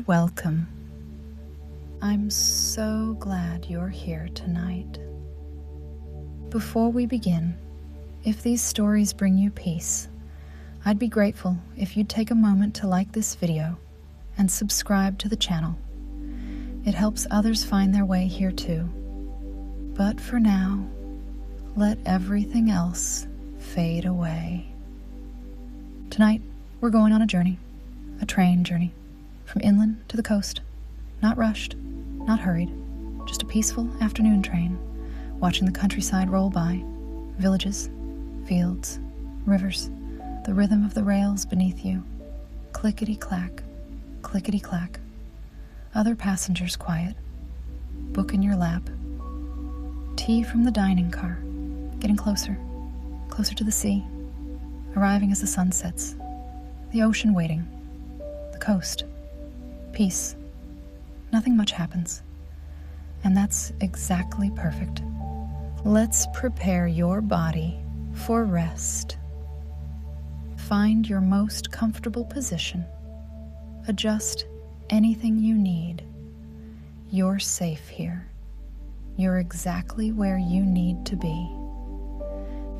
welcome. I'm so glad you're here tonight. Before we begin, if these stories bring you peace, I'd be grateful if you'd take a moment to like this video and subscribe to the channel. It helps others find their way here too. But for now, let everything else fade away. Tonight, we're going on a journey, a train journey, from inland to the coast. Not rushed, not hurried, just a peaceful afternoon train, watching the countryside roll by, villages, fields, rivers, the rhythm of the rails beneath you, clickety-clack, clickety-clack. Other passengers quiet, book in your lap. Tea from the dining car, getting closer, closer to the sea, arriving as the sun sets. The ocean waiting, the coast, peace. Nothing much happens, and that's exactly perfect. Let's prepare your body for rest. Find your most comfortable position. Adjust anything you need. You're safe here. You're exactly where you need to be.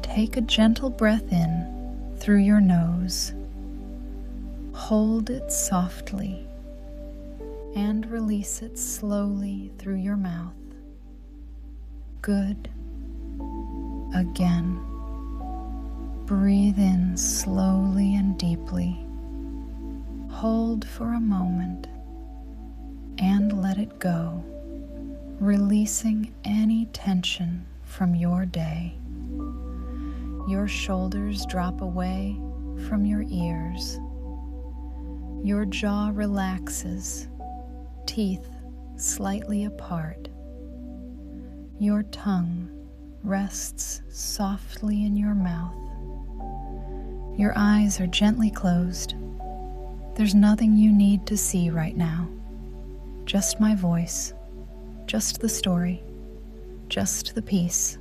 Take a gentle breath in through your nose. Hold it softly and release it slowly through your mouth. Good. Again. Breathe in slowly and deeply. Hold for a moment and let it go, releasing any tension from your day. Your shoulders drop away from your ears. Your jaw relaxes, teeth slightly apart. Your tongue rests softly in your mouth. Your eyes are gently closed. There's nothing you need to see right now. Just my voice, just the story, just the peace.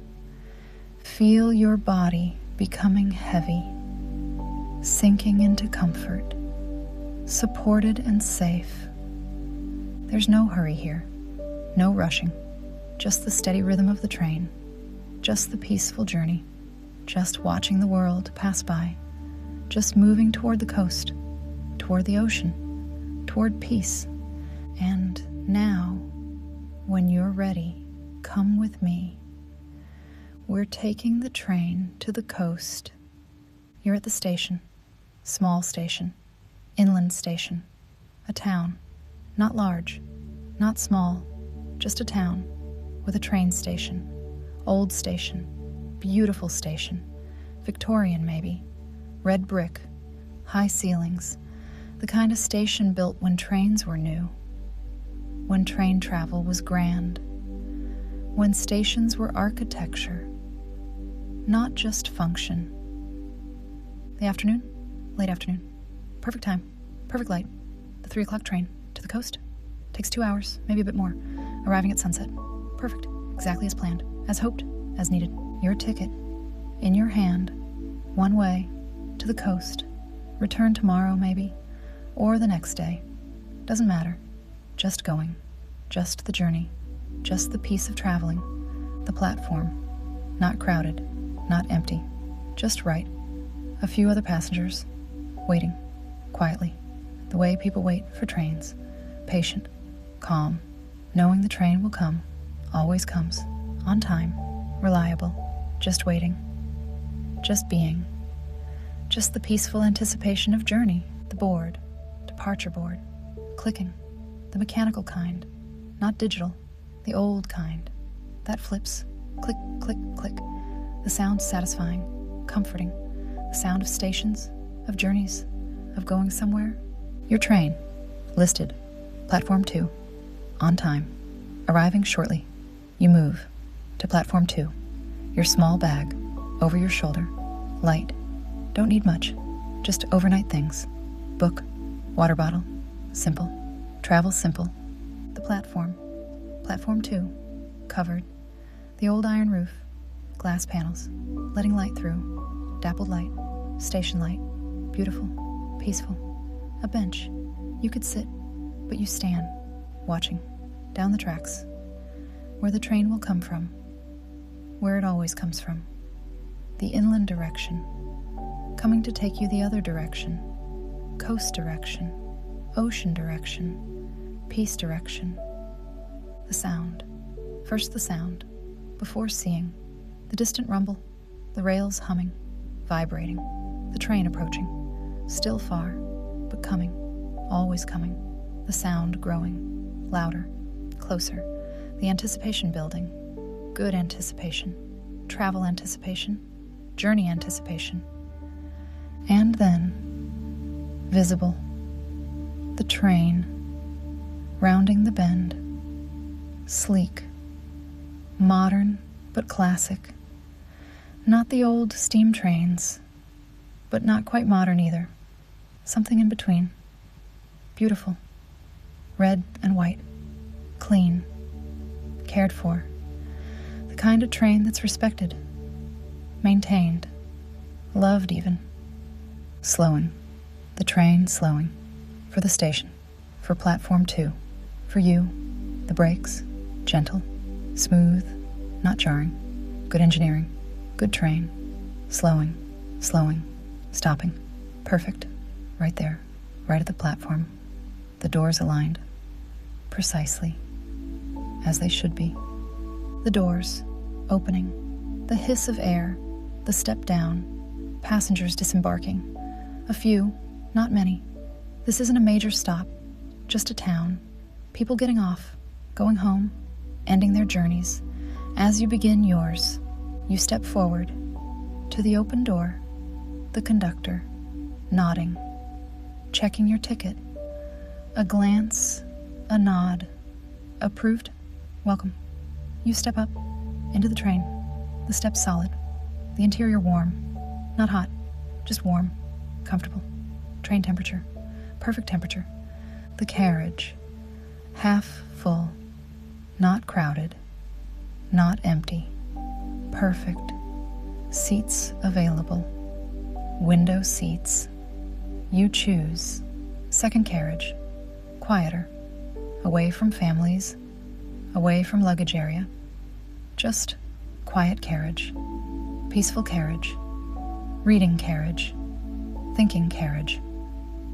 Feel your body becoming heavy, sinking into comfort, supported and safe. There's no hurry here, no rushing, just the steady rhythm of the train, just the peaceful journey, just watching the world pass by, just moving toward the coast, toward the ocean, toward peace. And now, when you're ready, come with me. We're taking the train to the coast. You're at the station, small station, inland station, a town, not large, not small, just a town with a train station, old station, beautiful station, Victorian maybe, red brick, high ceilings, the kind of station built when trains were new, when train travel was grand, when stations were architecture, not just function. The afternoon, late afternoon, perfect time, perfect light. The 3 o'clock train to the coast takes 2 hours, maybe a bit more, arriving at sunset. Perfect, exactly as planned, as hoped, as needed. Your ticket, in your hand, one way, to the coast. Return tomorrow, maybe, or the next day. Doesn't matter. Just going. Just the journey. Just the peace of traveling. The platform. Not crowded. Not empty. Just right. A few other passengers. Waiting. Quietly. The way people wait for trains. Patient. Calm. Knowing the train will come. Always comes. On time. Reliable. Just waiting. Just being. Just the peaceful anticipation of journey. The board. Departure board. Clicking. The mechanical kind. Not digital. The old kind. That flips. Click, click, click. The sound satisfying. Comforting. The sound of stations. Of journeys. Of going somewhere. Your train. Listed. Platform 2. On time. Arriving shortly. You move. To platform 2. Your small bag. Over your shoulder. Light. Don't need much. Just overnight things. Book. Water bottle. Simple. Travel simple. The platform. Platform 2. Covered. The old iron roof. Glass panels. Letting light through. Dappled light. Station light. Beautiful. Peaceful. A bench. You could sit. But you stand, watching, down the tracks, where the train will come from, where it always comes from, the inland direction, coming to take you the other direction, coast direction, ocean direction, peace direction. The sound, first the sound, before seeing, the distant rumble, the rails humming, vibrating, the train approaching, still far, but coming, always coming, the sound growing, louder, closer, the anticipation building, good anticipation, travel anticipation, journey anticipation. And then, visible, the train, rounding the bend, sleek, modern but classic. Not the old steam trains, but not quite modern either. Something in between. Beautiful. Red and white. Clean. Cared for. The kind of train that's respected. Maintained. Loved even. Slowing. The train slowing. For the station. For platform 2. For you. The brakes. Gentle. Smooth. Not jarring. Good engineering. Good train. Slowing. Slowing. Stopping. Perfect. Right there. Right at the platform. The doors aligned. Precisely. As they should be. The doors. Opening. The hiss of air. The step down. Passengers disembarking. A few. Not many. This isn't a major stop. Just a town. People getting off. Going home. Ending their journeys. As you begin yours, you step forward to the open door, the conductor, nodding, checking your ticket, a glance, a nod, approved, welcome. You step up into the train, the steps solid, the interior warm, not hot, just warm, comfortable, train temperature, perfect temperature, the carriage, half full, not crowded, not empty, perfect, seats available, window seats, you choose, second carriage, quieter, away from families, away from luggage area, just quiet carriage, peaceful carriage, reading carriage, thinking carriage,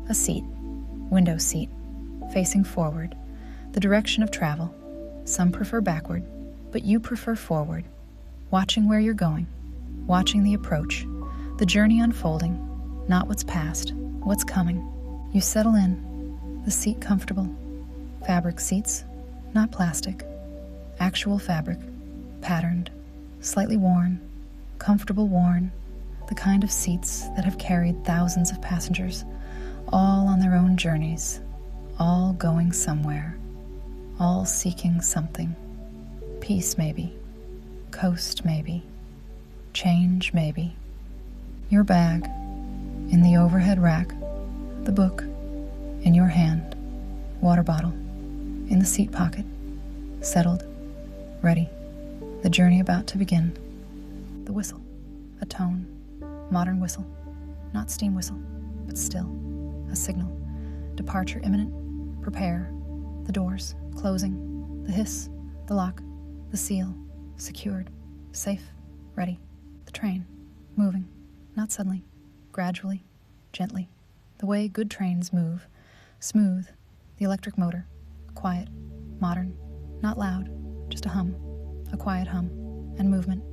a seat, window seat, facing forward, the direction of travel, some prefer backward, but you prefer forward, watching where you're going, watching the approach, the journey unfolding, not what's past, what's coming. You settle in, the seat comfortable, fabric seats, not plastic, actual fabric, patterned, slightly worn, comfortable worn, the kind of seats that have carried thousands of passengers, all on their own journeys, all going somewhere, all seeking something. Peace maybe, coast maybe, change maybe. Your bag, in the overhead rack, the book, in your hand, water bottle, in the seat pocket, settled, ready, the journey about to begin. The whistle, a tone, modern whistle, not steam whistle, but still, a signal, departure imminent, prepare, the doors, closing, the hiss, the lock, the seal, secured, safe, ready, the train, moving, not suddenly, gradually, gently, the way good trains move, smooth, the electric motor, quiet, modern, not loud, just a hum, a quiet hum, and movement,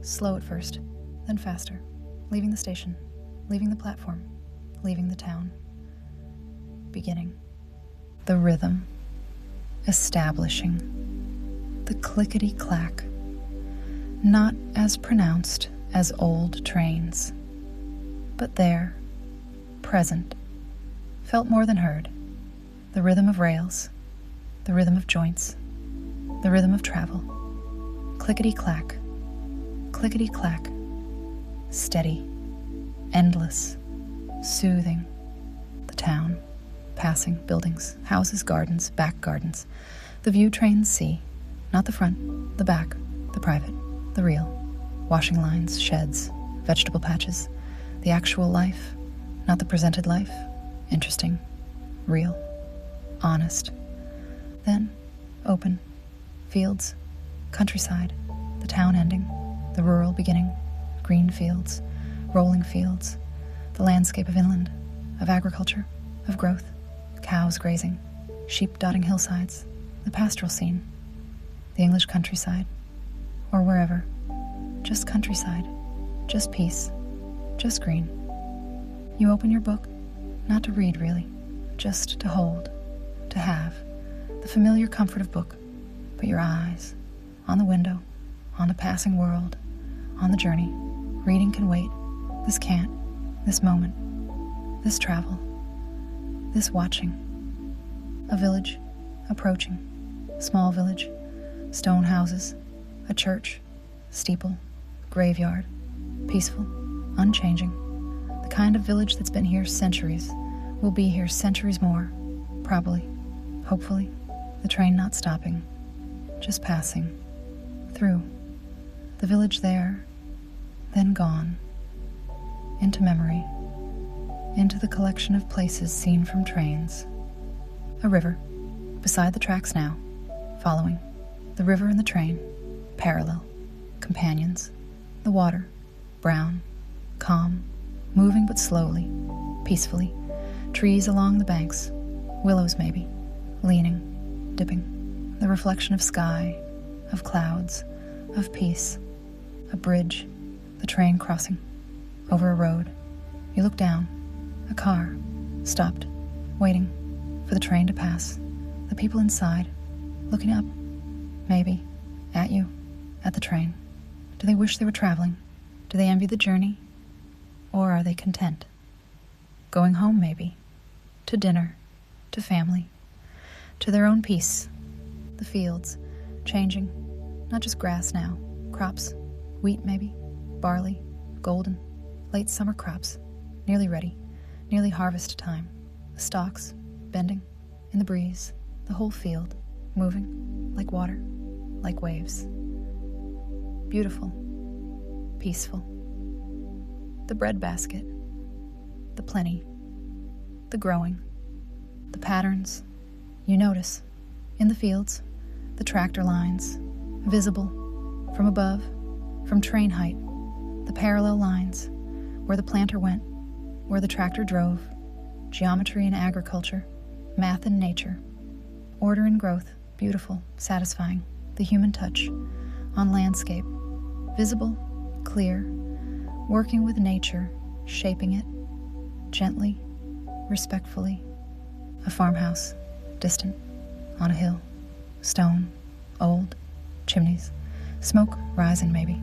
slow at first, then faster, leaving the station, leaving the platform, leaving the town, beginning, the rhythm, establishing, the clickety-clack, not as pronounced as old trains, but there, present, felt more than heard, the rhythm of rails, the rhythm of joints, the rhythm of travel, clickety-clack, clickety-clack, steady, endless, soothing, the town, passing, buildings, houses, gardens, back gardens, the view trains see, not the front, the back, the private, the real, washing lines, sheds, vegetable patches, the actual life, not the presented life, interesting, real, honest. Then, open. Fields, countryside, the town ending, the rural beginning, green fields, rolling fields, the landscape of inland, of agriculture, of growth, cows grazing, sheep dotting hillsides, the pastoral scene, the English countryside, or wherever. Just countryside, just peace, just green. You open your book, not to read really, just to hold, to have, the familiar comfort of book, but your eyes, on the window, on the passing world, on the journey. Reading can wait, this can't, this moment, this travel, this watching. A village, approaching, small village, stone houses, a church, steeple, graveyard, peaceful, unchanging. The kind of village that's been here centuries, will be here centuries more, probably, hopefully, the train not stopping, just passing, through, the village there, then gone, into memory, into the collection of places seen from trains. A river, beside the tracks now, following, the river and the train, parallel, companions, the water, brown, calm, moving but slowly, peacefully, trees along the banks, willows maybe, leaning, dipping, the reflection of sky, of clouds, of peace, a bridge, the train crossing, over a road. You look down, a car, stopped, waiting for the train to pass, the people inside, looking up, maybe, at you, at the train. Do they wish they were traveling? Do they envy the journey? Or are they content? Going home, maybe, to dinner, to family, to their own peace, the fields, changing, not just grass now, crops, wheat maybe, barley, golden, late summer crops, nearly ready, nearly harvest time, the stalks, bending, in the breeze, the whole field, moving, like water, like waves. Beautiful, peaceful. The bread basket, the plenty, the growing, the patterns, you notice, in the fields, the tractor lines, visible, from above, from train height, the parallel lines, where the planter went, where the tractor drove, geometry in agriculture, math in nature, order in growth, beautiful, satisfying, the human touch, on landscape, visible, clear, working with nature, shaping it, gently, respectfully, a farmhouse, distant, on a hill, stone, old, chimneys, smoke rising maybe,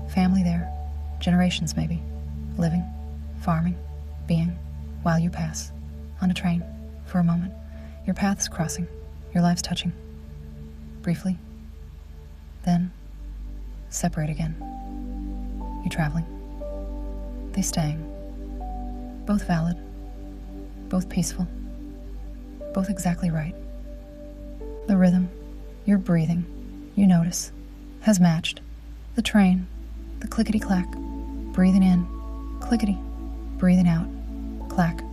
family there, generations maybe, living, farming, being, while you pass, on a train, for a moment, your paths crossing, your lives touching, briefly, then separate again. You traveling, they staying, both valid, both peaceful, both exactly right. The rhythm, your breathing, you notice, has matched. The train, the clickety-clack, breathing in, clickety, breathing out, clack,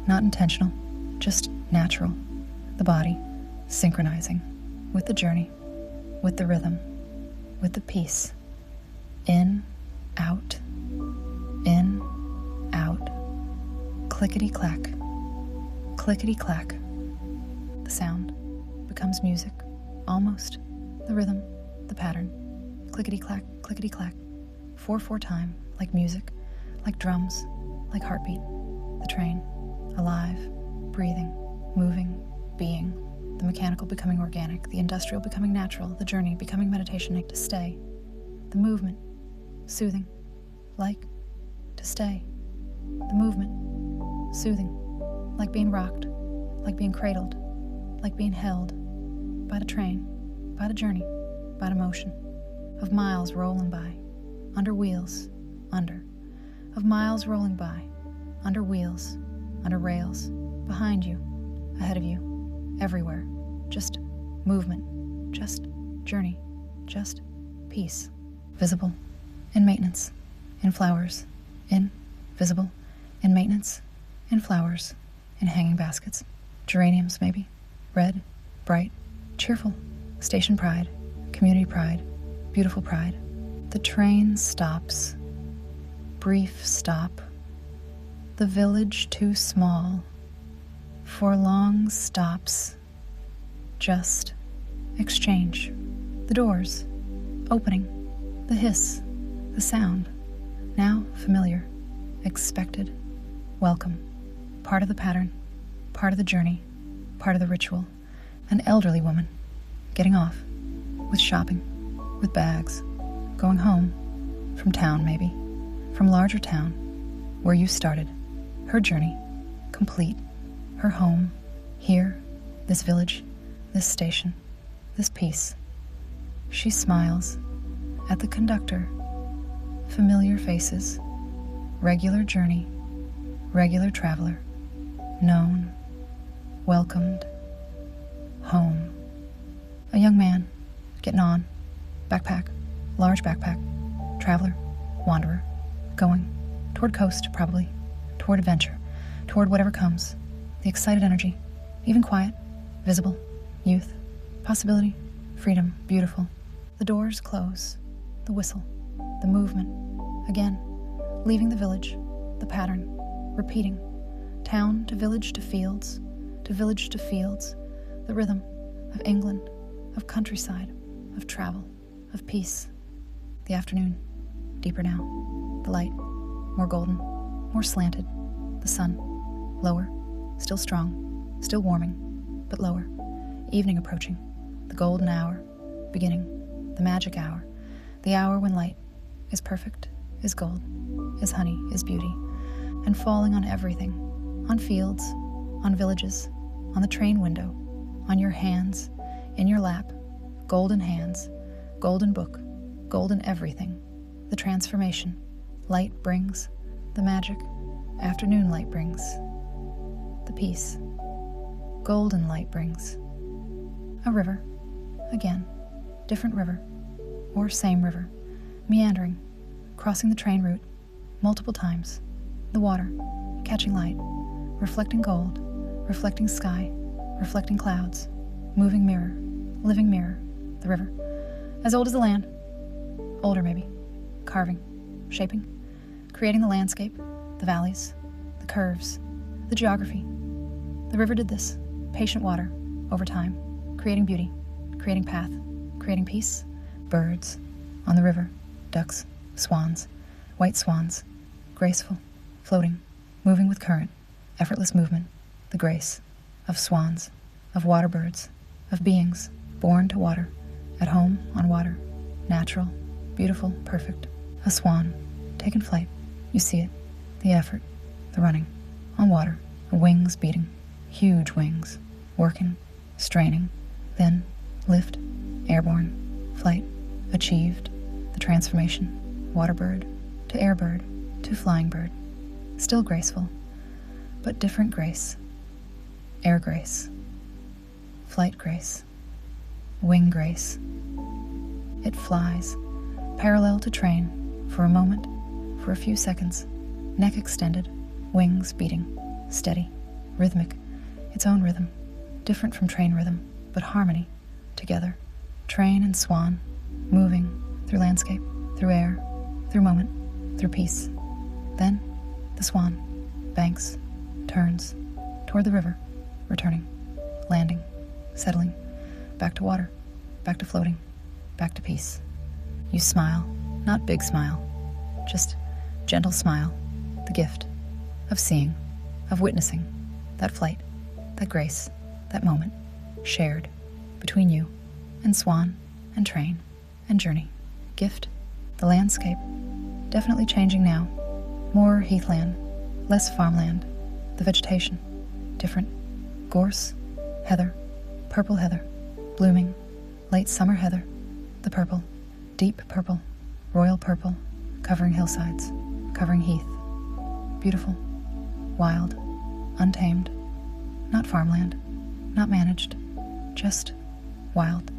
not intentional, just natural. The body, synchronizing, with the journey, with the rhythm, with the peace. In, out, clickety-clack, clickety-clack. The sound becomes music, almost, the rhythm, the pattern, clickety-clack, clickety-clack, 4/4 time, like music, like drums, like heartbeat, the train, alive, breathing, moving, being, the mechanical becoming organic, the industrial becoming natural, the journey becoming meditation, to stay, the movement, soothing, like, to stay, the movement, soothing, like being rocked, like being cradled, like being held, by the train, by the journey, by the motion, of miles rolling by, under wheels, under, of miles rolling by, under wheels, under rails, behind you, ahead of you, everywhere, just movement, just journey, just peace, visible, in maintenance, in flowers, in, visible, in maintenance, in flowers, in hanging baskets, geraniums maybe, red, bright, cheerful, station pride, community pride, beautiful pride. The train stops. Brief stop. The village too small for long stops. Just exchange. The doors opening. The hiss. The sound. Now familiar. Expected. Welcome. Part of the pattern. Part of the journey. Part of the ritual. An elderly woman. Getting off. With shopping. With bags. Going home. From town, maybe. From larger town. Where you started. Her journey. Complete. Her home. Here. This village. This station. This piece. She smiles. At the conductor. Familiar faces. Regular journey. Regular traveler. Known. Welcomed. Home. A young man. Getting on. Backpack. Large backpack. Traveler. Wanderer. Going. Toward coast, probably. Toward adventure. Toward whatever comes. The excited energy. Even quiet. Visible. Youth. Possibility. Freedom. Beautiful. The doors close. The whistle. The movement. Again. Leaving the village. The pattern. Repeating. Town to village to fields. To village to fields. The rhythm. Of England. Of countryside. Of travel. Of peace. The afternoon. Deeper now. The light. More golden. More slanted. The sun. Lower. Still strong. Still warming. But lower. Evening approaching. The golden hour. Beginning. The magic hour. The hour when light is perfect, is gold, is honey, is beauty, and falling on everything. On fields. On villages. On the train window. On your hands. In your lap. Golden hands. Golden book. Golden everything. The transformation. Light brings. The magic. Afternoon light brings. The peace. Golden light brings. A river. Again. Different river. Or same river. Meandering. Crossing the train route. Multiple times. The water. Catching light. Reflecting gold. Reflecting sky. Reflecting clouds. Moving mirror. Living mirror. The river. As old as the land. Older, maybe. Carving. Shaping. Creating the landscape. The valleys. The curves. The geography. The river did this. Patient water. Over time. Creating beauty. Creating path. Creating peace. Birds. On the river. Ducks. Swans. White swans. Graceful. Floating. Moving with current. Effortless movement. The grace. Of swans. Of water birds. Of beings. Born to water. At home on water. Natural. Beautiful. Perfect. A swan. Taken flight. You see it. The effort. The running. On water. Wings beating. Huge wings. Working. Straining. Then. Lift. Airborne. Flight. Achieved. The transformation. Water bird. To air bird. To flying bird. Still graceful. But different grace. Air grace. Flight grace. Wing grace. It flies. Parallel to train. For a moment. For a few seconds. Neck extended. Wings beating. Steady. Rhythmic. Its own rhythm. Different from train rhythm. But harmony. Together. Train and swan. Moving. Through landscape. Through air. Through moment. Through peace. Then. The swan. Banks. Turns. Toward the river. Returning. Landing. Settling. Back to water. Back to floating. Back to peace. You smile. Not big smile. Just gentle smile. The gift. Of seeing. Of witnessing. That flight. That grace. That moment. Shared. Between you. And swan. And train. And journey. Gift. The landscape. Definitely changing now. More heathland. Less farmland. The vegetation. Different. Gorse. Heather. Purple heather. Blooming. Late summer heather. The purple. Deep purple. Royal purple. Covering hillsides. Covering heath. Beautiful. Wild. Untamed. Not farmland. Not managed. Just wild.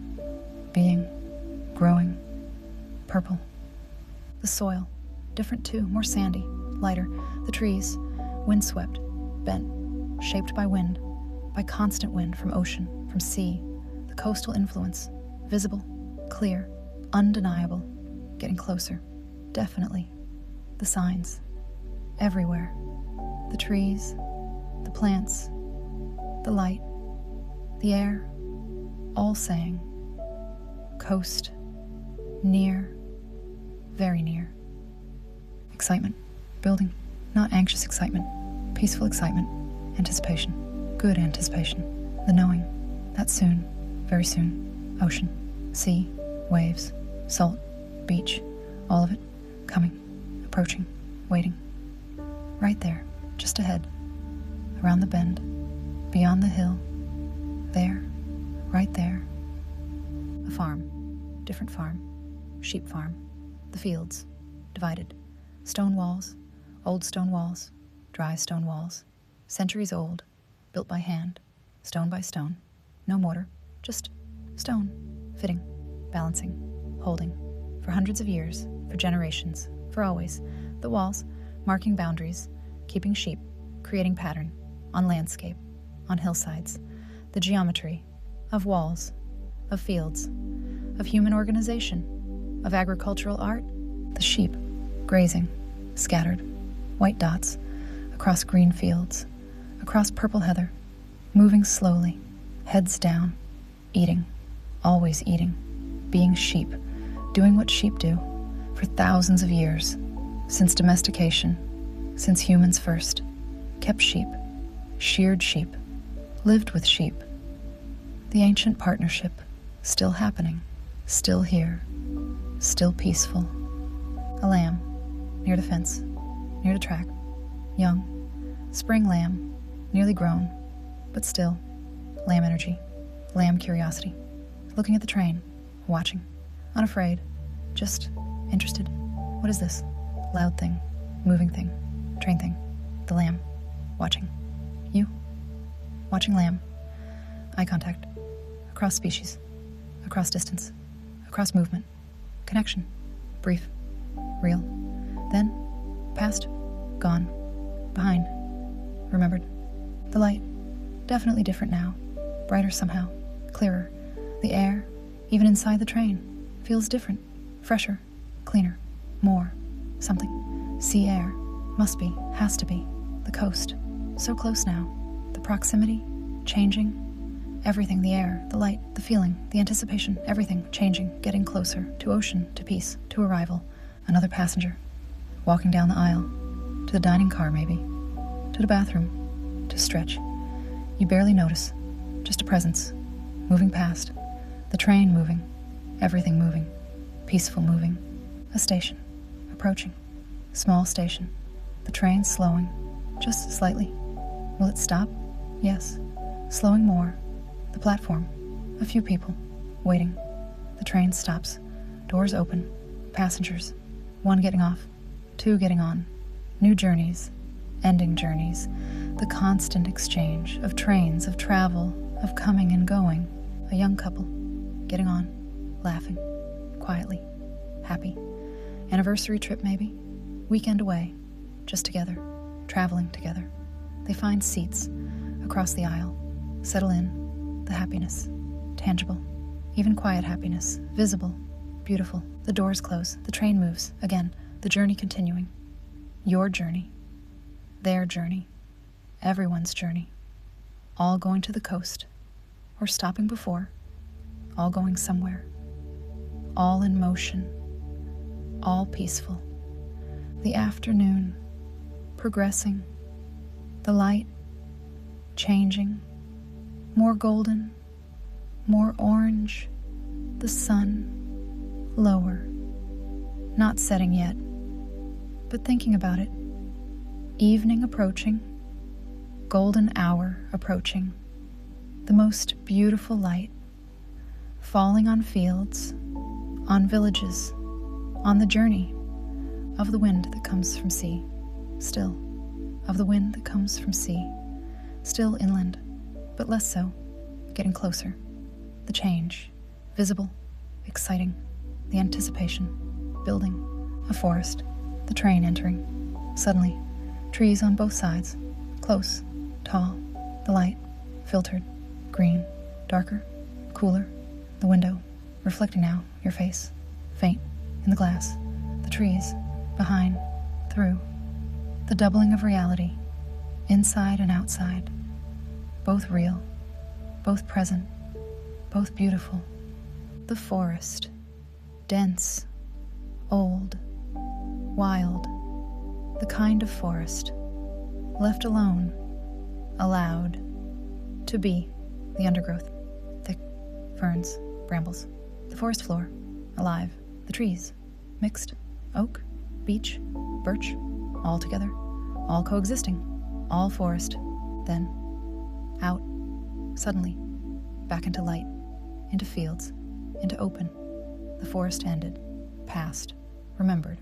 Being. Growing. Purple. The soil. Different too. More sandy. Lighter. The trees. Windswept. Bent. Shaped by wind. by constant wind from ocean, from sea, the coastal influence, visible, clear, undeniable, getting closer, definitely, the signs, everywhere, the trees, the plants, the light, the air, all saying, coast, near, very near. Excitement, building, not anxious excitement, peaceful excitement, anticipation, good anticipation, the knowing, that soon, very soon, ocean, sea, waves, salt, beach, all of it, coming, approaching, waiting. Right there, just ahead, around the bend, beyond the hill, there, right there. A farm, different farm, sheep farm, the fields, divided, stone walls, old stone walls, dry stone walls, centuries old, built by hand, stone by stone, no mortar, just stone, fitting, balancing, holding, for hundreds of years, for generations, for always, the walls, marking boundaries, keeping sheep, creating pattern, on landscape, on hillsides, the geometry of walls, of fields, of human organization, of agricultural art, the sheep, grazing, scattered, white dots, across green fields, across purple heather, moving slowly, heads down, eating, always eating, being sheep, doing what sheep do, for thousands of years, since domestication, since humans first, kept sheep, sheared sheep, lived with sheep. The ancient partnership, still happening, still here, still peaceful. A lamb, near the fence, near the track, young, spring lamb, nearly grown, but still, lamb energy, lamb curiosity, looking at the train, watching, unafraid, just interested. What is this? Loud thing, moving thing, train thing, the lamb, watching. You? Watching lamb, eye contact, across species, across distance, across movement, connection, brief, real, then, past, gone, behind, remembered. The light, definitely different now, brighter somehow, clearer. The air, even inside the train, feels different, fresher, cleaner, more, something. Sea air, must be, has to be. The coast, so close now. The proximity, changing. Everything, the air, the light, the feeling, the anticipation, everything changing, getting closer, to ocean, to peace, to arrival. Another passenger, walking down the aisle, to the dining car maybe, to the bathroom, to stretch. You barely notice, just a presence, moving past, the train moving, everything moving, peaceful moving, a station, approaching, small station, the train slowing, just slightly. Will it stop? Yes, slowing more, the platform, a few people, waiting, the train stops, doors open, passengers, one getting off, two getting on, new journeys, ending journeys, the constant exchange of trains, of travel, of coming and going, a young couple, getting on, laughing, quietly, happy, anniversary trip maybe, weekend away, just together, traveling together. They find seats across the aisle, settle in, the happiness, tangible, even quiet happiness, visible, beautiful. The doors close, the train moves, again, the journey continuing. Your journey, their journey, everyone's journey, all going to the coast, or stopping before, all going somewhere, all in motion, all peaceful. The afternoon, progressing, the light, changing, more golden, more orange, the sun, lower, not setting yet, but thinking about it. Evening approaching, golden hour approaching, the most beautiful light, falling on fields, on villages, on the journey of the wind that comes from sea, still, of the wind that comes from sea, still inland, but less so, getting closer, the change, visible, exciting, the anticipation, building, a forest, the train entering, suddenly, trees on both sides, close, tall, the light, filtered, green, darker, cooler, the window, reflecting now your face, faint in the glass, the trees, behind, through, the doubling of reality, inside and outside, both real, both present, both beautiful. The forest, dense, old, wild, the kind of forest, left alone, allowed to be the undergrowth, thick ferns, brambles, the forest floor, alive, the trees, mixed, oak, beech, birch, all together, all coexisting, all forest, then out, suddenly, back into light, into fields, into open, the forest ended, past, remembered,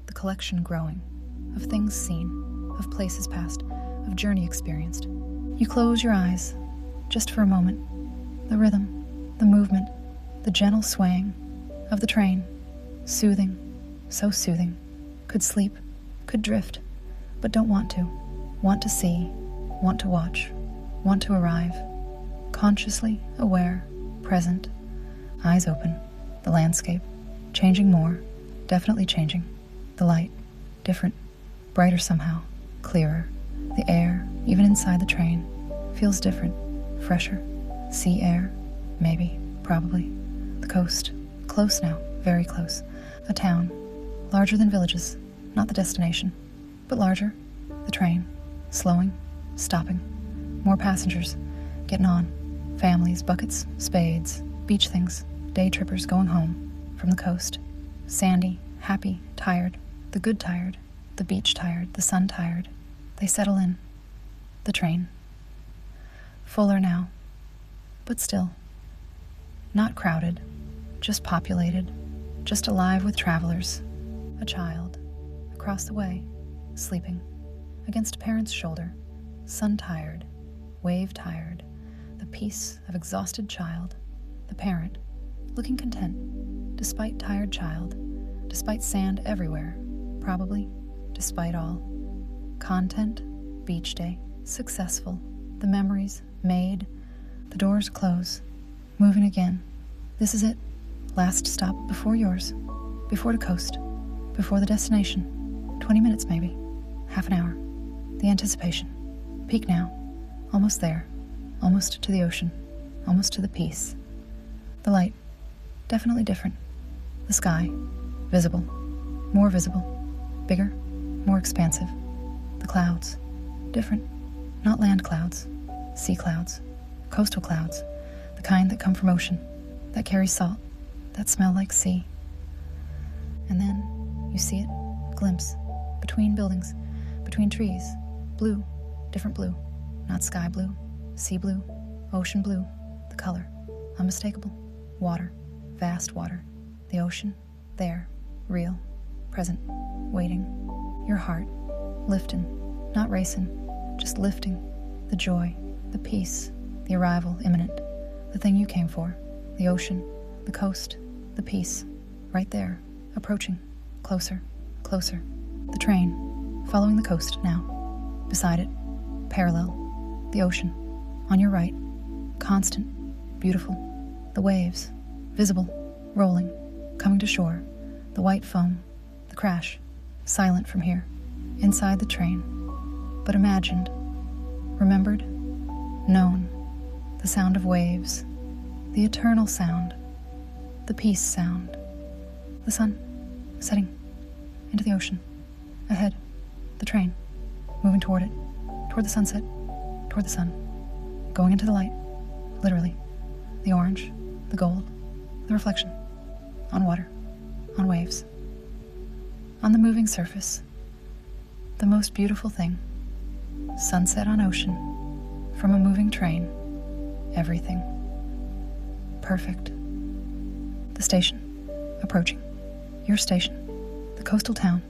the collection growing, of things seen, of places passed, of journey experienced. You close your eyes, just for a moment, the rhythm, the movement, the gentle swaying of the train, soothing, so soothing, could sleep, could drift, but don't want to see, want to watch, want to arrive, consciously aware, present, eyes open, the landscape, changing more, definitely changing, the light, different, brighter somehow, clearer, the air, even inside the train, feels different, fresher, sea air, maybe, probably, the coast, close now, very close, a town, larger than villages, not the destination, but larger, the train, slowing, stopping, more passengers, getting on, families, buckets, spades, beach things, day trippers going home from the coast, sandy, happy, tired, the good tired, the beach tired, the sun tired, they settle in, the train, fuller now, but still, not crowded, just populated, just alive with travelers, a child, across the way, sleeping, against a parent's shoulder, sun-tired, wave-tired, the peace of exhausted child, the parent, looking content, despite tired child, despite sand everywhere, probably, despite all. Content, beach day, successful, the memories, made, the doors close, moving again. This is it, last stop before yours, before the coast, before the destination, 20 minutes maybe, half an hour, the anticipation, peak now, almost there, almost to the ocean, almost to the peace. The light, definitely different, the sky, visible, more visible, bigger, more expansive, the clouds, different, not land clouds, sea clouds, coastal clouds, the kind that come from ocean, that carry salt, that smell like sea. And then you see it, glimpse, between buildings, between trees, blue, different blue, not sky blue, sea blue, ocean blue, the color, unmistakable, water, vast water, the ocean, there, real, present, waiting, your heart, lifting, not racing, just lifting, the joy, the peace, the arrival imminent, the thing you came for, the ocean, the coast, the peace, right there, approaching, closer, closer, the train, following the coast now, beside it, parallel, the ocean, on your right, constant, beautiful, the waves, visible, rolling, coming to shore, the white foam, the crash, silent from here, inside the train, but imagined, remembered, known, the sound of waves, the eternal sound, the peace sound, the sun, setting, into the ocean, ahead, the train, moving toward it, toward the sunset, toward the sun, going into the light, literally, the orange, the gold, the reflection, on water, on waves, on the moving surface, the most beautiful thing, sunset on ocean, from a moving train, everything, perfect. The station, approaching, your station, the coastal town,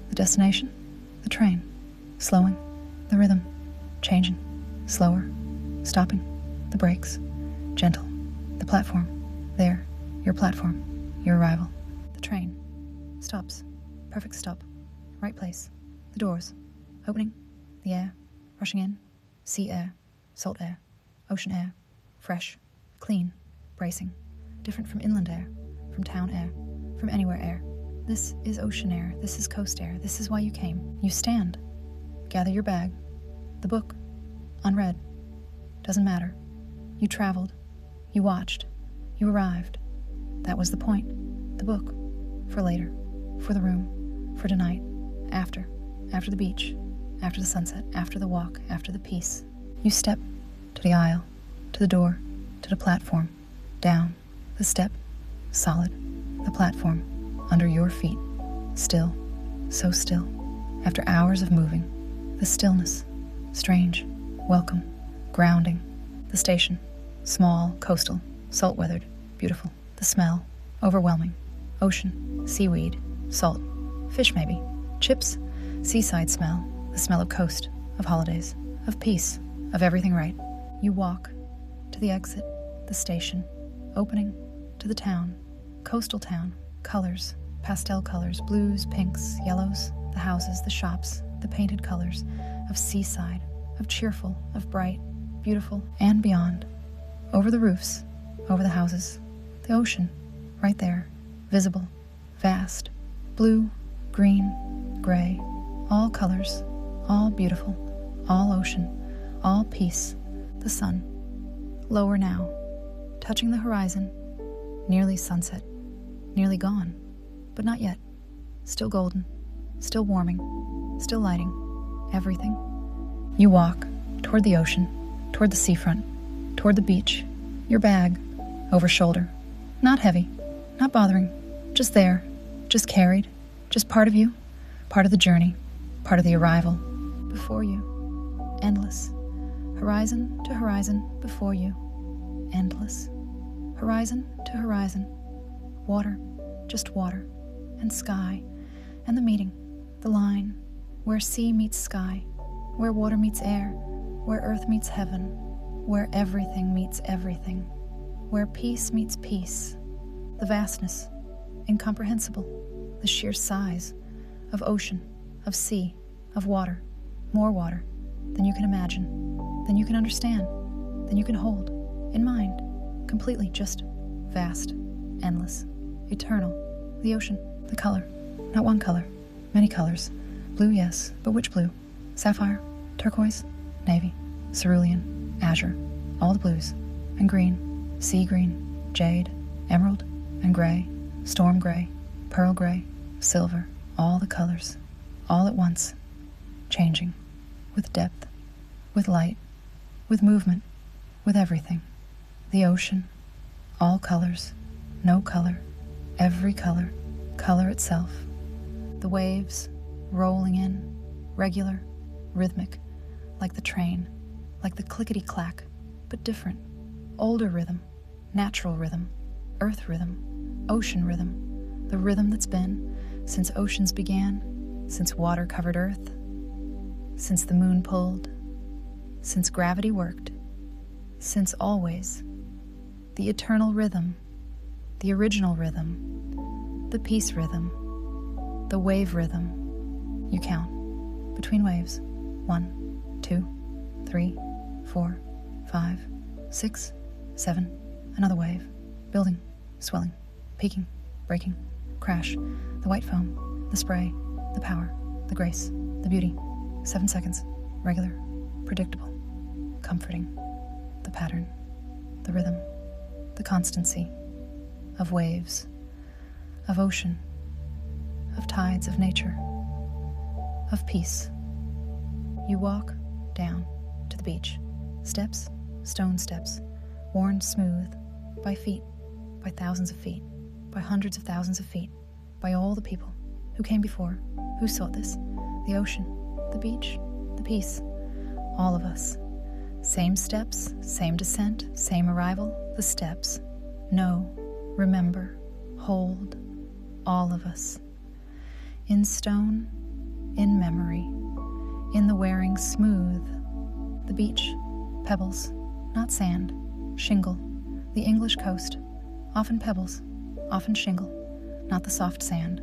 the destination, the train, slowing, the rhythm, changing, slower, stopping, the brakes, gentle, the platform, there, your platform, your arrival, the train, stops, perfect stop, right place, the doors, opening, the air, rushing in, sea air, salt air, Ocean air, fresh, clean, bracing, different from inland air, from town air, from anywhere air. This is ocean air, this is coast air, this is why you came. You stand, gather your bag, the book, unread, doesn't matter. You traveled, you watched, you arrived. That was the point, the book, for later, for the room, for tonight, after the beach, after the sunset, after the walk, after the peace. You step to the aisle, to the door, to the platform, down, the step, solid, the platform, under your feet, still, so still, after hours of moving, the stillness, strange, welcome, grounding, the station, small, coastal, salt-weathered, beautiful, the smell, overwhelming, ocean, seaweed, salt, fish maybe, chips, seaside smell, the smell of coast, of holidays, of peace, of everything right. You walk to the exit, the station, opening to the town, coastal town, colors, pastel colors, blues, pinks, yellows, the houses, the shops, the painted colors of seaside, of cheerful, of bright, beautiful, and beyond. Over the roofs, over the houses, the ocean, right there, visible, vast, blue, green, gray, all colors, all beautiful, all ocean, all peace, the sun, lower now, touching the horizon, nearly sunset, nearly gone, but not yet, still golden, still warming, still lighting, everything. You walk toward the ocean, toward the seafront, toward the beach, your bag, over shoulder, not heavy, not bothering, just there, just carried, just part of you, part of the journey, part of the arrival, before you, endless, horizon to horizon before you, endless, horizon to horizon, water, just water, and sky, and the meeting, the line, where sea meets sky, where water meets air, where earth meets heaven, where everything meets everything, where peace meets peace, the vastness, incomprehensible, the sheer size of ocean, of sea, of water, more water than you can imagine, than you can understand, than you can hold in mind, completely just vast, endless, eternal, the ocean, the color, not one color, many colors, blue, yes, but which blue? Sapphire, turquoise, navy, cerulean, azure, all the blues, and green, sea green, jade, emerald, and gray, storm gray, pearl gray, silver, all the colors, all at once, changing, with depth, with light, with movement, with everything. The ocean, all colors, no color, every color, color itself. The waves, rolling in, regular, rhythmic, like the train, like the clickety-clack, but different, older rhythm, natural rhythm, earth rhythm, ocean rhythm, the rhythm that's been since oceans began, since water covered earth, since the moon pulled, since gravity worked, since always, the eternal rhythm, the original rhythm, the peace rhythm, the wave rhythm. You count between waves, 1, 2, 3, 4, 5, 6, 7, another wave, building, swelling, peaking, breaking, crash, the white foam, the spray, the power, the grace, the beauty, 7 seconds, regular, predictable, comforting, the pattern, the rhythm, the constancy of waves, of ocean, of tides of nature, of peace. You walk down to the beach, steps, stone steps, worn smooth by feet, by thousands of feet, by hundreds of thousands of feet, by all the people who came before, who sought this, the ocean, the beach, the peace, all of us. Same steps, same descent, same arrival, the steps. Know, remember, hold, all of us. In stone, in memory, in the wearing smooth, the beach, pebbles, not sand, shingle, the English coast, often pebbles, often shingle, not the soft sand,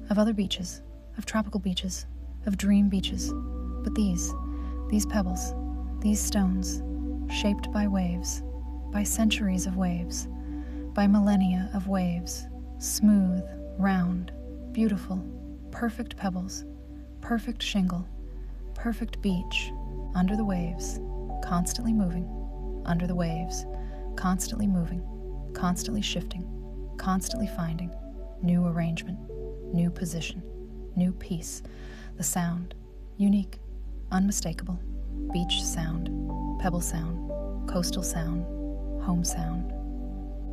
of other beaches, of tropical beaches, of dream beaches, but these pebbles, these stones, shaped by waves, by centuries of waves, by millennia of waves, smooth, round, beautiful, perfect pebbles, perfect shingle, perfect beach, under the waves, constantly moving, under the waves, constantly moving, constantly shifting, constantly finding, new arrangement, new position, new piece, the sound, unique, unmistakable, beach sound, pebble sound, coastal sound, home sound,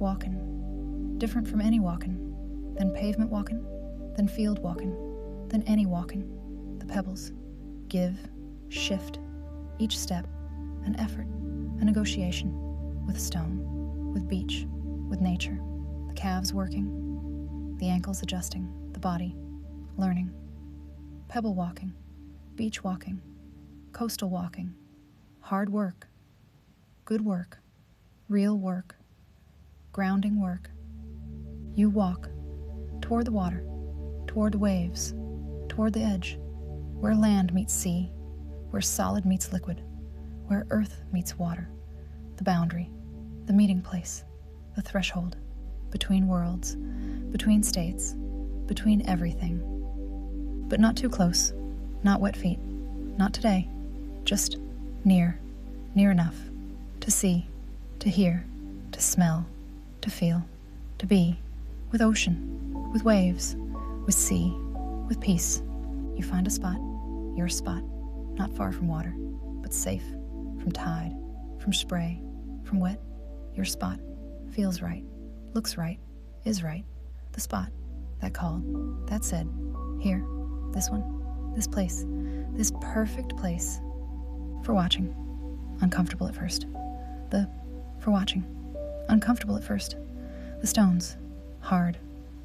walkin', different from any walkin', than pavement walkin', than field walkin', than any walkin', the pebbles, give, shift, each step, an effort, a negotiation, with stone, with beach, with nature, the calves working, the ankles adjusting, the body, learning, pebble walking, beach walking, coastal walking, hard work, good work, real work, grounding work. You walk toward the water, toward the waves, toward the edge, where land meets sea, where solid meets liquid, where earth meets water, the boundary, the meeting place, the threshold, between worlds, between states, between everything. But not too close, not wet feet, not today, just near, near enough to see, to hear, to smell, to feel, to be, with ocean, with waves, with sea, with peace. You find a spot, your spot, not far from water, but safe, from tide, from spray, from wet. Your spot feels right, looks right, is right. The spot, that called, that said, here, this one, this place, this perfect place. For watching, uncomfortable at first. For watching, uncomfortable at first. The stones, hard,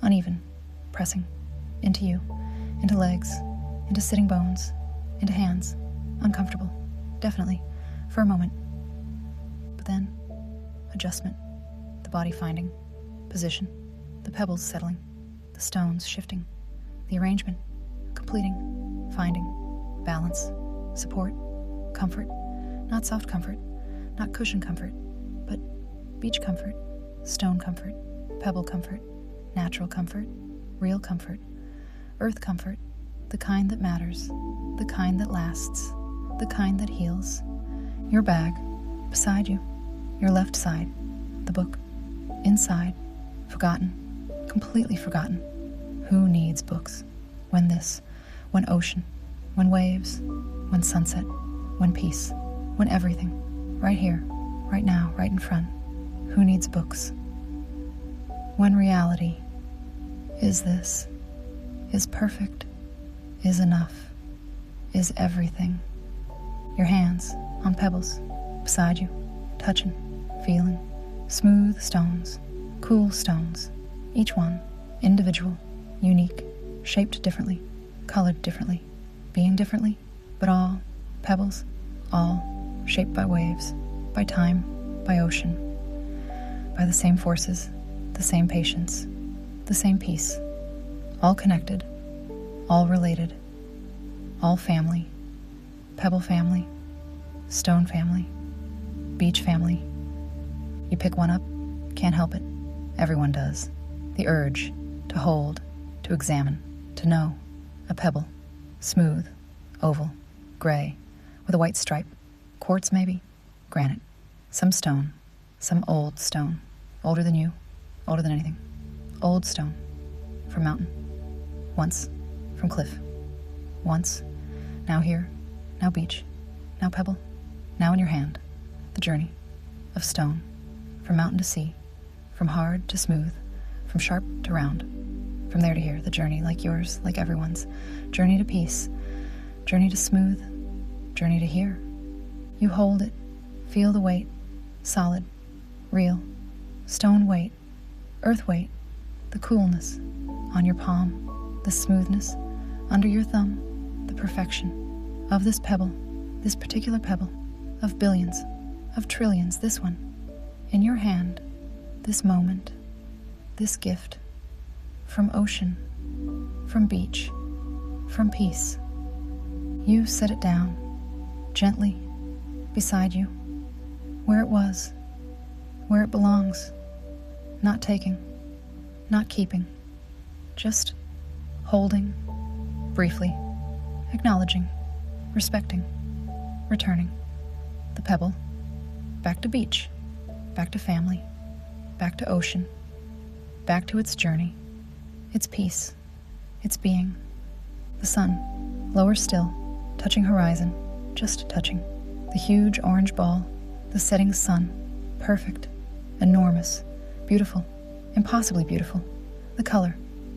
uneven, pressing, into you, into legs, into sitting bones, into hands, uncomfortable, definitely, for a moment. But then, adjustment, the body finding, position, the pebbles settling, the stones shifting, the arrangement, completing, finding, balance, support, comfort, not soft comfort, not cushion comfort, but beach comfort, stone comfort, pebble comfort, natural comfort, real comfort, earth comfort, the kind that matters, the kind that lasts, the kind that heals. Your bag, beside you, your left side, the book, inside, forgotten, completely forgotten. Who needs books? When this, when ocean, when waves, when sunset, when peace, when everything, right here, right now, right in front. Who needs books? When reality is this, is perfect, is enough, is everything. Your hands on pebbles, beside you, touching, feeling, smooth stones, cool stones, each one individual, unique, shaped differently, colored differently, being differently, but all pebbles, all shaped by waves, by time, by ocean, by the same forces, the same patience, the same peace, all connected, all related, all family, pebble family, stone family, beach family. You pick one up, can't help it. Everyone does. The urge to hold, to examine, to know. A pebble, smooth, oval, gray, with a white stripe, quartz maybe, granite, some stone, some old stone, older than you, older than anything, old stone, from mountain, once, from cliff, once, now here, now beach, now pebble, now in your hand, the journey of stone, from mountain to sea, from hard to smooth, from sharp to round, from there to here, the journey like yours, like everyone's, journey to peace, journey to smooth, journey to here. You hold it, feel the weight, solid, real, stone weight, earth weight, the coolness on your palm, the smoothness under your thumb, the perfection of this pebble, this particular pebble, of billions, of trillions, this one, in your hand, this moment, this gift, from ocean, from beach, from peace. You set it down, gently, beside you, where it was, where it belongs, not taking, not keeping, just holding, briefly, acknowledging, respecting, returning. The pebble, back to beach, back to family, back to ocean, back to its journey, its peace, its being. The sun, lower still, touching horizon, just touching. The huge orange ball, the setting sun, perfect, enormous, beautiful, impossibly beautiful. The color,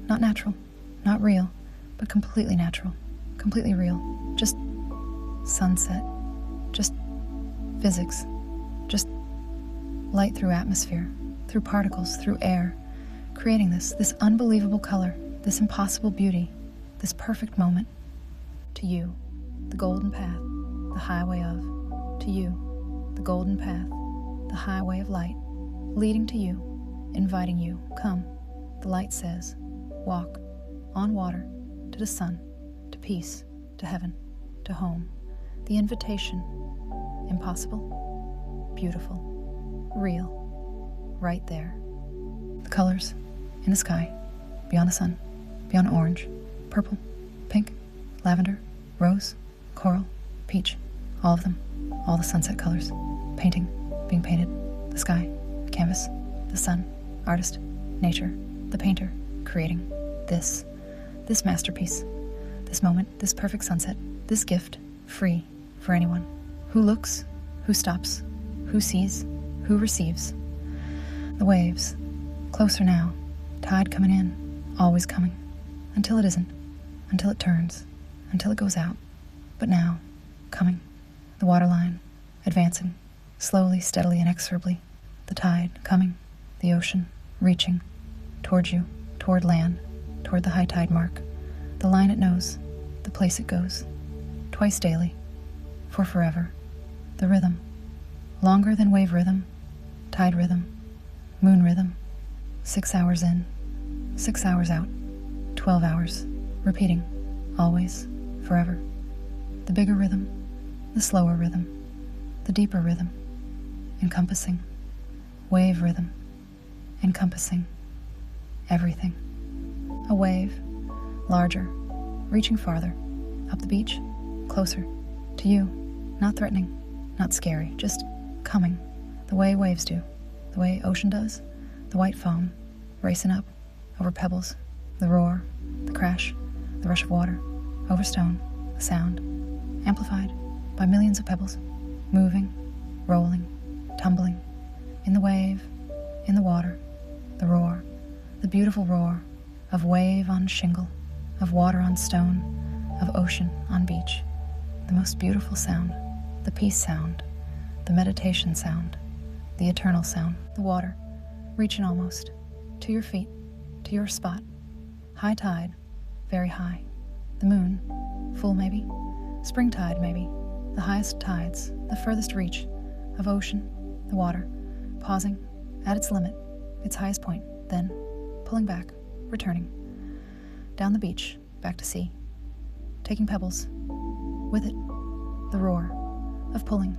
not natural, not real, but completely natural, completely real. Just sunset, just physics, just light through atmosphere, through particles, through air, creating this unbelievable color, this impossible beauty, this perfect moment. To you, the golden path, the highway of. To you, the golden path, the highway of light, leading to you, inviting you, come. The light says, walk, on water, to the sun, to peace, to heaven, to home. The invitation, impossible, beautiful, real, right there. The colors, in the sky, beyond the sun, beyond orange, purple, pink, lavender, rose, coral, peach, all of them, all the sunset colors, painting, being painted, the sky, the canvas, the sun, artist, nature, the painter, creating this masterpiece, this moment, this perfect sunset, this gift, free for anyone who looks, who stops, who sees, who receives. The waves, closer now, tide coming in, always coming, until it isn't, until it turns, until it goes out, but now, coming. The waterline, advancing, slowly, steadily, inexorably. The tide, coming. The ocean, reaching, toward you, toward land, toward the high tide mark. The line it knows, the place it goes. Twice daily, for forever. The rhythm, longer than wave rhythm, tide rhythm, moon rhythm. 6 hours in, 6 hours out, 12 hours, repeating, always, forever. The bigger rhythm, the slower rhythm, the deeper rhythm, encompassing, wave rhythm, encompassing everything. A wave, larger, reaching farther, up the beach, closer, to you, not threatening, not scary, just coming, the way waves do, the way ocean does, the white foam, racing up, over pebbles, the roar, the crash, the rush of water, over stone, the sound, amplified by millions of pebbles, moving, rolling, tumbling, in the wave, in the water, the roar, the beautiful roar of wave on shingle, of water on stone, of ocean on beach, the most beautiful sound, the peace sound, the meditation sound, the eternal sound, the water, reaching almost, to your feet, to your spot, high tide, very high, the moon, full maybe, spring tide maybe, the highest tides, the furthest reach of ocean, the water, pausing at its limit, its highest point, then pulling back, returning, down the beach, back to sea, taking pebbles, with it, the roar of pulling,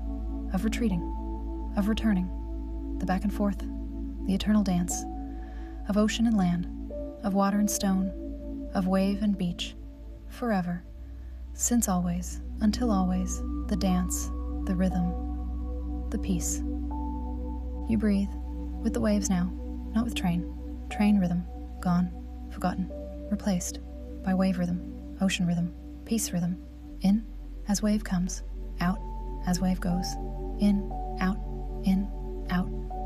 of retreating, of returning, the back and forth, the eternal dance, of ocean and land, of water and stone, of wave and beach, forever, since always, until always, the dance, the rhythm, the peace. You breathe, with the waves now, not with train rhythm, gone, forgotten, replaced by wave rhythm, ocean rhythm, peace rhythm, in, as wave comes, out, as wave goes, in, out,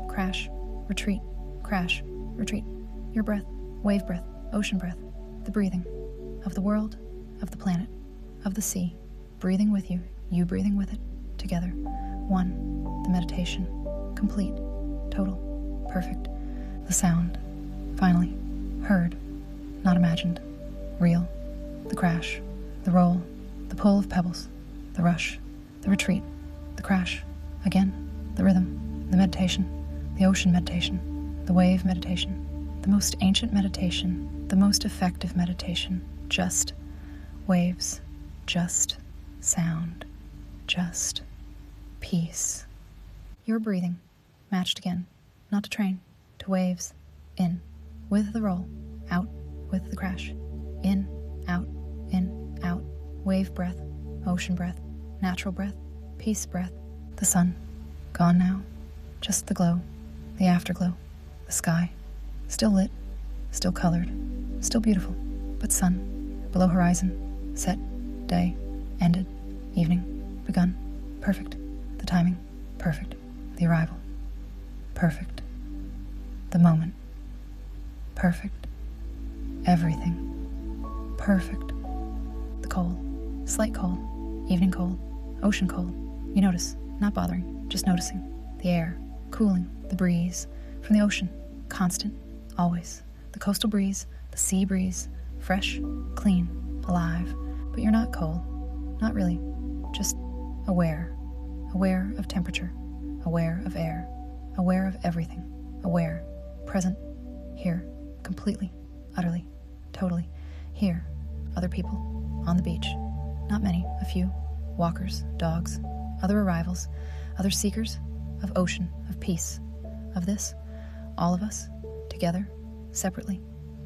crash, retreat, your breath, wave breath, ocean breath, the breathing of the world, of the planet, of the sea, breathing with you, you breathing with it, together, one, the meditation, complete, total, perfect, the sound, finally, heard, not imagined, real, the crash, the roll, the pull of pebbles, the rush, the retreat, the crash, again, the rhythm, the meditation, the ocean meditation, the wave meditation, the most ancient meditation, the most effective meditation, just waves, just sound, just peace. Your breathing, matched again, not to train, to waves, in, with the roll, out, with the crash, in, out, wave breath, ocean breath, natural breath, peace breath, the sun, gone now, just the glow, the afterglow, the sky, still lit, still colored, still beautiful, but sun, below horizon, set, day, ended, evening, begun, perfect, the timing, perfect, the arrival, perfect, the moment, perfect, everything, perfect, the cold, slight cold, evening cold, ocean cold, you notice, not bothering, just noticing, the air, cooling, the breeze, from the ocean, constant, always, the coastal breeze, the sea breeze, fresh, clean, alive, but you're not cold, not really, just aware of temperature, aware of air, aware of everything, aware, present, here, completely, utterly, totally, here, other people, on the beach, not many, a few, walkers, dogs, other arrivals, other seekers of ocean, of peace, of this, all of us, together, separately,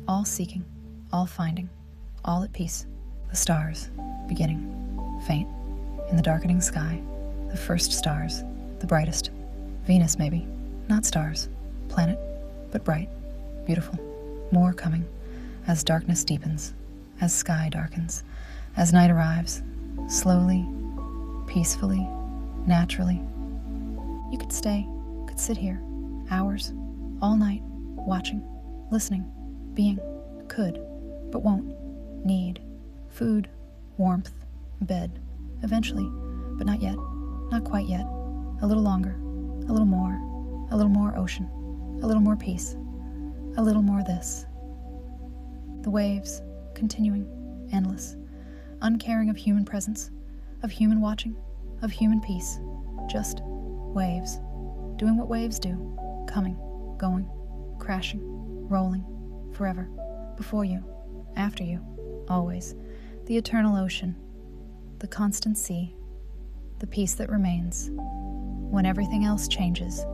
all seeking, all finding, all at peace, the stars, beginning, faint, in the darkening sky, the first stars, the brightest, Venus maybe, not stars, planet, but bright, beautiful, more coming, as darkness deepens, as sky darkens, as night arrives, slowly, peacefully, naturally. You could stay, could sit here, hours, all night, watching, listening, being, could, but won't, need, food, warmth, bed, eventually, but not yet, not quite yet, a little longer, a little more ocean, a little more peace, a little more this. The waves, continuing, endless, uncaring of human presence, of human watching, of human peace, just waves, doing what waves do, coming, going, crashing, rolling, forever, before you, after you, always, the eternal ocean, the constant sea, the peace that remains. When everything else changes,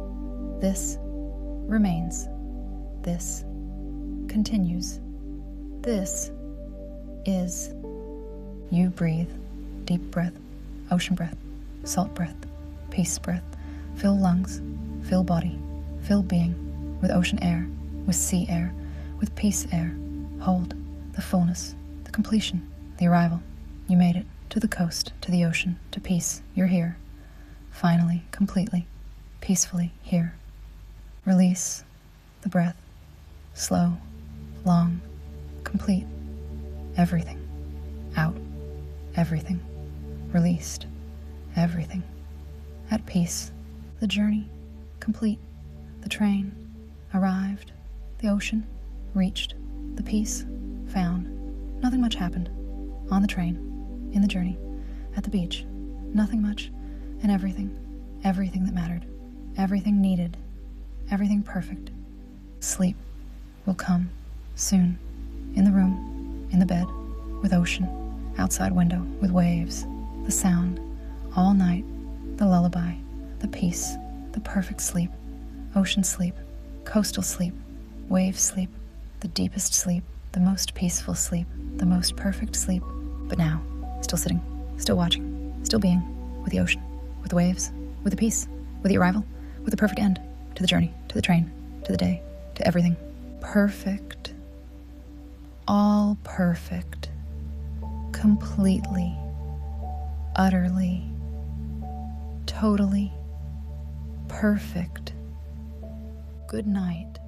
this remains, this continues, this is. You breathe, deep breath, ocean breath, salt breath, peace breath, fill lungs, fill body, fill being, with ocean air, with sea air, with peace air, hold, the fullness, the completion, the arrival. You made it, to the coast, to the ocean, to peace, you're here. Finally, completely, peacefully here. Release the breath, slow, long, complete, everything, out, everything, released, everything, at peace, the journey, complete, the train, arrived, the ocean, reached, the peace, found, nothing much happened, on the train, in the journey, at the beach, nothing much, and everything that mattered, everything needed, everything perfect. Sleep will come soon, in the room, in the bed, with ocean, outside window, with waves, the sound, all night, the lullaby, the peace, the perfect sleep, ocean sleep, coastal sleep, wave sleep, the deepest sleep, the most peaceful sleep, the most perfect sleep. But now, still sitting, still watching, still being, with the ocean, with the waves, with the peace, with the arrival, with the perfect end, to the journey, to the train, to the day, to everything. Perfect. All perfect. Completely. Utterly. Totally. Perfect. Good night.